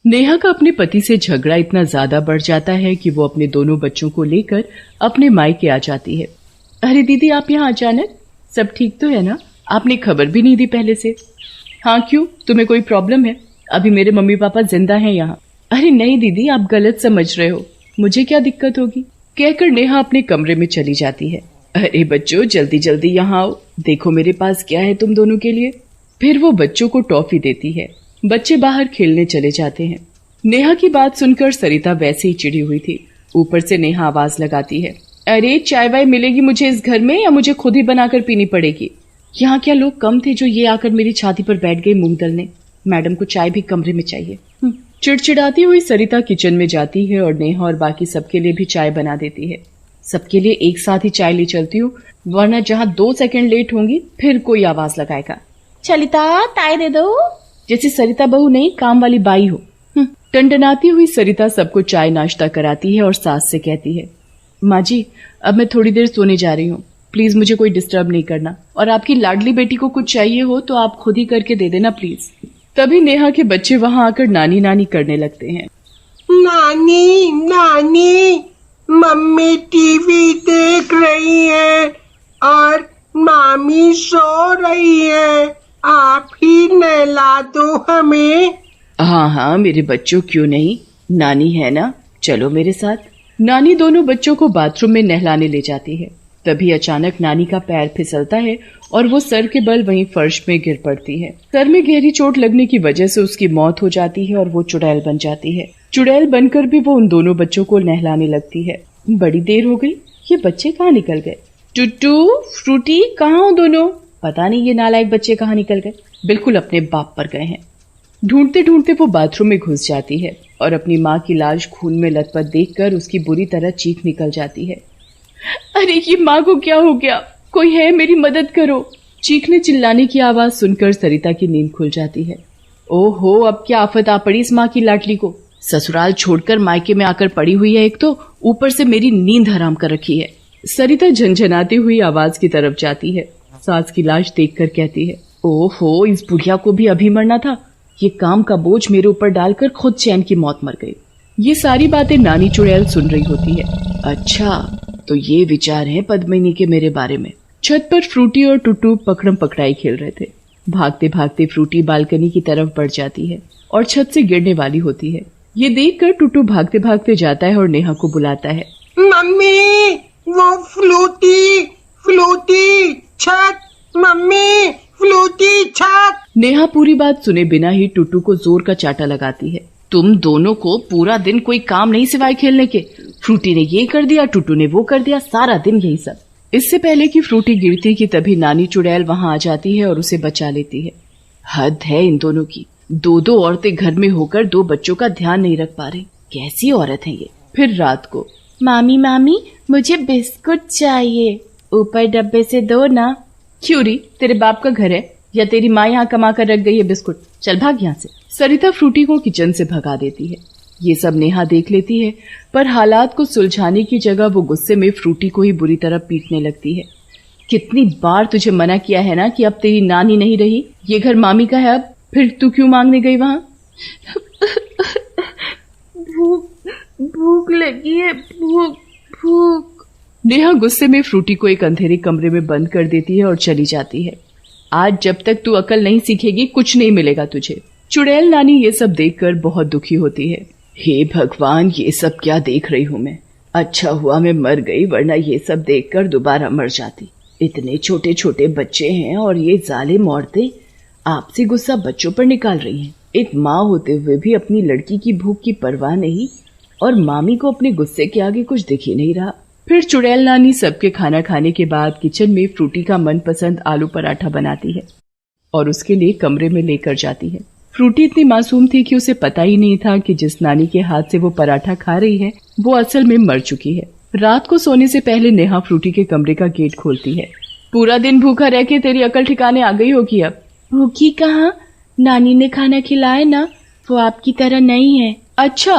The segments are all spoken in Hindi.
नेहा का अपने पति से झगड़ा इतना ज्यादा बढ़ जाता है कि वो अपने दोनों बच्चों को लेकर अपने मायके आ जाती है। अरे दीदी, आप यहाँ अचानक? सब ठीक तो है ना? आपने खबर भी नहीं दी पहले से। हाँ क्यों, तुम्हें कोई प्रॉब्लम है? अभी मेरे मम्मी पापा जिंदा हैं यहाँ। अरे नहीं दीदी, आप गलत समझ रहे हो, मुझे क्या दिक्कत होगी, कहकर नेहा अपने कमरे में चली जाती है। अरे बच्चों, जल्दी जल्दी यहाँ आओ, देखो मेरे पास क्या है तुम दोनों के लिए। फिर वो बच्चों को टॉफी देती है। बच्चे बाहर खेलने चले जाते हैं। नेहा की बात सुनकर सरिता वैसे ही चिड़ी हुई थी। ऊपर से नेहा आवाज लगाती है, अरे चाय वाय मिलेगी मुझे इस घर में या मुझे खुद ही बनाकर पीनी पड़ेगी? यहाँ क्या लोग कम थे जो ये आकर मेरी छाती पर बैठ गए मूंग दलने? मैडम को चाय भी कमरे में चाहिए। चिड़चिड़ाती हुई सरिता किचन में जाती है और नेहा और बाकी सबके लिए भी चाय बना देती है। सबके लिए एक साथ ही चाय ले चलती हूँ, वरना जहाँ 2 सेकंड लेट होंगी फिर कोई आवाज लगाएगा, चलिता चाय दे दो, जैसे सरिता बहू नहीं काम वाली बाई हो। टंटनाती हुई सरिता सबको चाय नाश्ता कराती है और सास से कहती है, माँ जी अब मैं थोड़ी देर सोने जा रही हूँ, प्लीज मुझे कोई डिस्टर्ब नहीं करना, और आपकी लाडली बेटी को कुछ चाहिए हो तो आप खुद ही करके दे देना प्लीज। तभी नेहा के बच्चे वहाँ आकर नानी नानी करने लगते हैं। नानी नानी, मम्मी टीवी देख रही है और मामी सो रही है, आप ही नहला दो हमें। हाँ हाँ मेरे बच्चों, क्यों नहीं, नानी है ना, चलो मेरे साथ। नानी दोनों बच्चों को बाथरूम में नहलाने ले जाती है। तभी अचानक नानी का पैर फिसलता है और वो सर के बल वहीं फर्श में गिर पड़ती है। सर में गहरी चोट लगने की वजह से उसकी मौत हो जाती है और वो चुड़ैल बन जाती है। चुड़ैल बनकर भी वो उन दोनों बच्चों को नहलाने लगती है। बड़ी देर हो गई, ये बच्चे कहाँ निकल गए? टुट्टू, फ्रूटी, कहाँ हो दोनों? पता नहीं ये नालायक बच्चे कहाँ निकल गए, बिल्कुल अपने बाप पर गए हैं। ढूंढते ढूंढते वो बाथरूम में घुस जाती है और अपनी माँ की लाश खून में लथपथ देखकर उसकी बुरी तरह चीख निकल जाती है। अरे ये माँ को क्या हो गया, कोई है, मेरी मदद करो। चीखने चिल्लाने की आवाज सुनकर सरिता की नींद खुल जाती है। ओहो, अब क्या आफत आ पड़ी इस माँ की लाडली को, ससुराल छोड़कर मायके में आकर पड़ी हुई है, एक तो ऊपर से मेरी नींद हराम कर रखी है। सरिता झंझनाती हुई आवाज की तरफ जाती है। सास की लाश देखकर कहती है, ओहो, इस बुढ़िया को भी अभी मरना था, ये काम का बोझ मेरे ऊपर डालकर खुद चैन की मौत मर गई। ये सारी बातें नानी चुड़ैल सुन रही होती है। अच्छा, तो ये विचार है पद्मिनी के मेरे बारे में। छत पर फ्रूटी और टुट्टू पकड़म पकड़ाई खेल रहे थे। भागते भागते फ्रूटी बालकनी की तरफ बढ़ जाती है और छत से गिरने वाली होती है। ये देखकर टुट्टू भागते भागते जाता है और नेहा को बुलाता है, मम्मी वो फ्लूटी फ्लूटी छत, मम्मी फ्लूटी छत। नेहा पूरी बात सुने बिना ही टुट्टू को जोर का चाटा लगाती है। तुम दोनों को पूरा दिन कोई काम नहीं सिवाय खेलने के, फ्रूटी ने ये कर दिया, टुट्टू ने वो कर दिया, सारा दिन यही सब। इससे पहले कि फ्रूटी गिरती कि तभी नानी चुड़ैल वहां आ जाती है और उसे बचा लेती है। हद है इन दोनों की, 2 औरतें घर में होकर 2 बच्चों का ध्यान नहीं रख पा रही, कैसी औरत है ये। फिर रात को, मामी मामी मुझे बिस्कुट चाहिए, ऊपर डब्बे से दो ना। क्यों री, तेरे बाप का घर है या तेरी माँ यहाँ कमा कर रख गई है बिस्कुट, चल भाग यहाँ से। सरिता फ्रूटी को किचन से भगा देती है। ये सब नेहा देख लेती है, पर हालात को सुलझाने की जगह वो गुस्से में फ्रूटी को ही बुरी तरह पीटने लगती है। कितनी बार तुझे मना किया है ना कि अब तेरी नानी नहीं रही, ये घर मामी का है, अब फिर तू क्यों मांगने गई वहां? भूख लगी है, भूख। नेहा गुस्से में फ्रूटी को एक अंधेरे कमरे में बंद कर देती है और चली जाती है। आज जब तक तू अकल नहीं सीखेगी कुछ नहीं मिलेगा तुझे। चुड़ैल नानी ये सब देखकर बहुत दुखी होती है। हे भगवान, ये सब क्या देख रही हूँ मैं, अच्छा हुआ मैं मर गई, वरना ये सब देखकर दोबारा मर जाती। इतने छोटे छोटे बच्चे हैं और ये जालिम औरतें आपसी गुस्सा बच्चों पर निकाल रही हैं। एक माँ होते हुए भी अपनी लड़की की भूख की परवाह नहीं, और मामी को अपने गुस्से के आगे कुछ दिख ही नहीं रहा। फिर चुड़ैल नानी सबके खाना खाने के बाद किचन में फ्रूटी का मनपसंद आलू पराठा बनाती है और उसके लिए कमरे में लेकर जाती है। फ्रूटी इतनी मासूम थी कि उसे पता ही नहीं था कि जिस नानी के हाथ से वो पराठा खा रही है वो असल में मर चुकी है। रात को सोने से पहले नेहा फ्रूटी के कमरे का गेट खोलती है। पूरा दिन भूखा रह के तेरी अकल ठिकाने आ गई होगी अब। भूखी कहाँ, नानी ने खाना खिलाया ना, वो आपकी तरह नहीं है। अच्छा,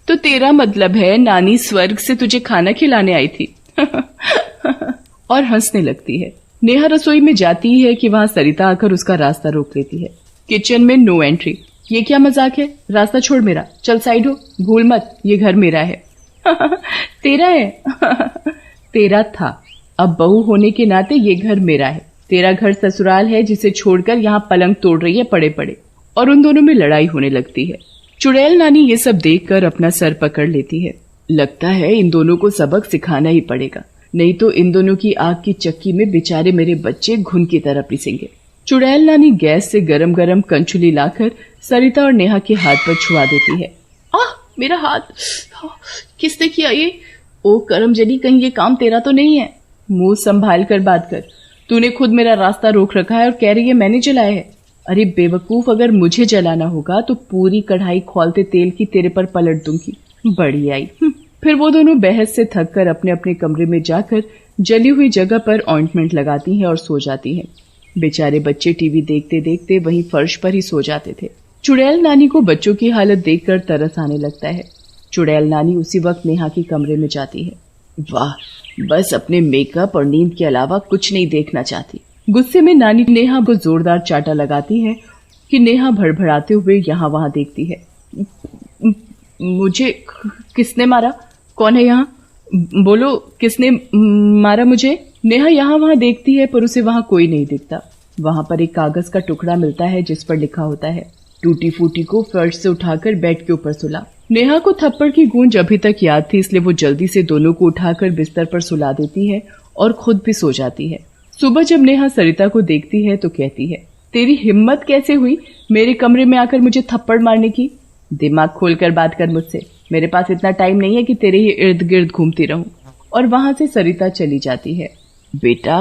तो तेरा मतलब है नानी स्वर्ग से तुझे खाना खिलाने आई थी। और हंसने लगती है। नेहा रसोई में जाती है कि वहां सरिता आकर उसका रास्ता रोक लेती है। किचन में नो एंट्री। ये क्या मजाक है? रास्ता छोड़ मेरा, चल साइड हो, भूल मत ये घर मेरा है। तेरा है? तेरा था, अब बहू होने के नाते ये घर मेरा है। तेरा घर ससुराल है जिसे छोड़कर यहाँ पलंग तोड़ रही है पड़े पड़े। और उन दोनों में लड़ाई होने लगती है। चुड़ैल नानी ये सब देखकर अपना सर पकड़ लेती है। लगता है इन दोनों को सबक सिखाना ही पड़ेगा, नहीं तो इन दोनों की आग की चक्की में बेचारे मेरे बच्चे घुन की तरह पिसेंगे। चुड़ैल नानी गैस से गरम गरम कंचुली लाकर सरिता और नेहा के हाथ पर छुआ देती है। आह, मेरा हाथ! किसने किया ये? ओ करमजनी, कहीं ये काम तेरा तो नहीं है? मुंह संभाल कर बात कर। तूने खुद मेरा रास्ता रोक रखा है और कह रही है मैंने जलाया है। अरे बेवकूफ, अगर मुझे जलाना होगा तो पूरी कढ़ाई खौलते तेल की तेरे पर पलट दूंगी। बड़ी आई। फिर वो दोनों बहस से थक कर अपने अपने कमरे में जाकर जली हुई जगह पर ऑइंटमेंट लगाती हैं और सो जाती हैं। बेचारे बच्चे टीवी देखते देखते वहीं फर्श पर ही सो जाते थे। चुड़ैल नानी को बच्चों की हालत देखकर तरस आने लगता है। चुड़ैल नानी उसी वक्त नेहा के कमरे में जाती है। वाह, बस अपने मेकअप और नींद के अलावा कुछ नहीं देखना चाहती। गुस्से में नानी नेहा को जोरदार चाटा लगाती है कि नेहा भड़भड़ाते हुए यहाँ वहां देखती है। मुझे किसने मारा? कौन है यहाँ? बोलो, किसने मारा मुझे? नेहा यहाँ वहां देखती है पर उसे वहां कोई नहीं दिखता। वहां पर एक कागज का टुकड़ा मिलता है जिस पर लिखा होता है, टूटी फूटी को फर्श से उठाकर बेड के ऊपर सुला। नेहा को थप्पड़ की गूंज अभी तक याद थी, इसलिए वो जल्दी से दोनों को उठाकर बिस्तर पर सुला देती है और खुद भी सो जाती है। सुबह जब नेहा सरिता को देखती है तो कहती है, तेरी हिम्मत कैसे हुई मेरे कमरे में आकर मुझे थप्पड़ मारने की? दिमाग खोलकर बात कर मुझसे, मेरे पास इतना टाइम नहीं है कि तेरे ही इर्द गिर्द घूमती रहूं। और वहां से सरिता चली जाती है। बेटा,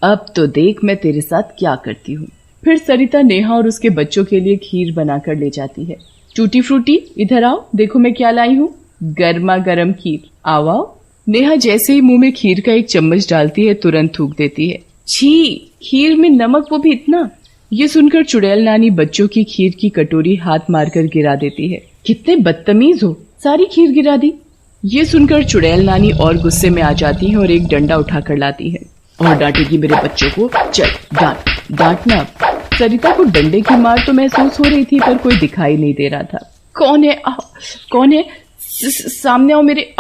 अब तो देख मैं तेरे साथ क्या करती हूँ। फिर सरिता नेहा और उसके बच्चों के लिए खीर बनाकर ले जाती है। टूटी फ्रूटी, इधर आओ, देखो मैं क्या लाई हूँ, गर्मा गर्म खीर, आओ आओ। नेहा जैसे ही मुंह में खीर का एक चम्मच डालती है तुरंत थूक देती है। छी, खीर में नमक, वो भी इतना! ये सुनकर चुड़ैल नानी बच्चों की खीर की कटोरी हाथ मारकर गिरा देती है। कितने बदतमीज हो, सारी खीर गिरा दी। ये सुनकर चुड़ैल नानी और गुस्से में आ जाती है और एक डंडा उठाकर लाती है और डांटेगी मेरे बच्चों को। चल डांटना। सरिता को डंडे की मार तो महसूस हो रही थी पर कोई दिखाई नहीं दे रहा था। कौन है? कौन है? सामने आओ मेरे।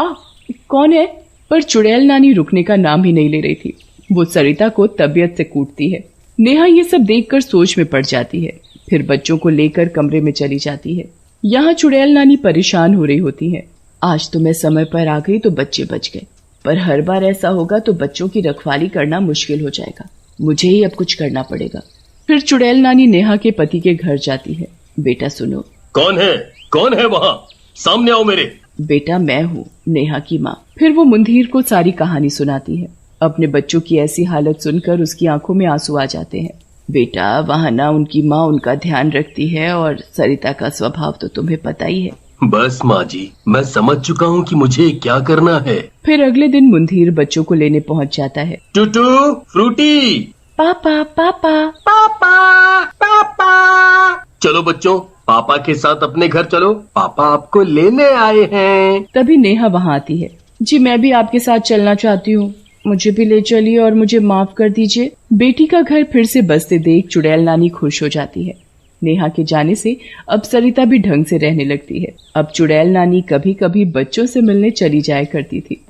कौन है? पर चुड़ैल नानी रुकने का नाम ही नहीं ले रही थी। वो सरिता को तबीयत से कूटती है। नेहा ये सब देखकर सोच में पड़ जाती है। फिर बच्चों को लेकर कमरे में चली जाती है। यहाँ चुड़ैल नानी परेशान हो रही होती है। आज तो मैं समय पर आ गई तो बच्चे बच गए, पर हर बार ऐसा होगा तो बच्चों की रखवाली करना मुश्किल हो जाएगा। मुझे ही अब कुछ करना पड़ेगा। फिर चुड़ैल नानी नेहा के पति के घर जाती है। बेटा सुनो। कौन है? कौन है वहाँ? सामने आओ मेरे। बेटा मैं हूँ, नेहा की माँ। फिर वो मुंधीर को सारी कहानी सुनाती है। अपने बच्चों की ऐसी हालत सुनकर उसकी आंखों में आंसू आ जाते हैं। बेटा वहाँ ना उनकी माँ उनका ध्यान रखती है और सरिता का स्वभाव तो तुम्हें पता ही है। बस माँ जी, मैं समझ चुका हूँ कि मुझे क्या करना है। फिर अगले दिन मुंधीर बच्चों को लेने पहुँच जाता है। टूटू, फ्रूटी, पापा पापा पापा पापा। चलो बच्चों, पापा के साथ अपने घर चलो, पापा आपको लेने आए हैं। तभी नेहा वहाँ आती है। जी मैं भी आपके साथ चलना चाहती हूँ, मुझे भी ले चलिए और मुझे माफ कर दीजिए। बेटी का घर फिर से बसते देख चुड़ैल नानी खुश हो जाती है। नेहा के जाने से अब सरिता भी ढंग से रहने लगती है। अब चुड़ैल नानी कभी कभी बच्चों से मिलने चली जाया करती थी।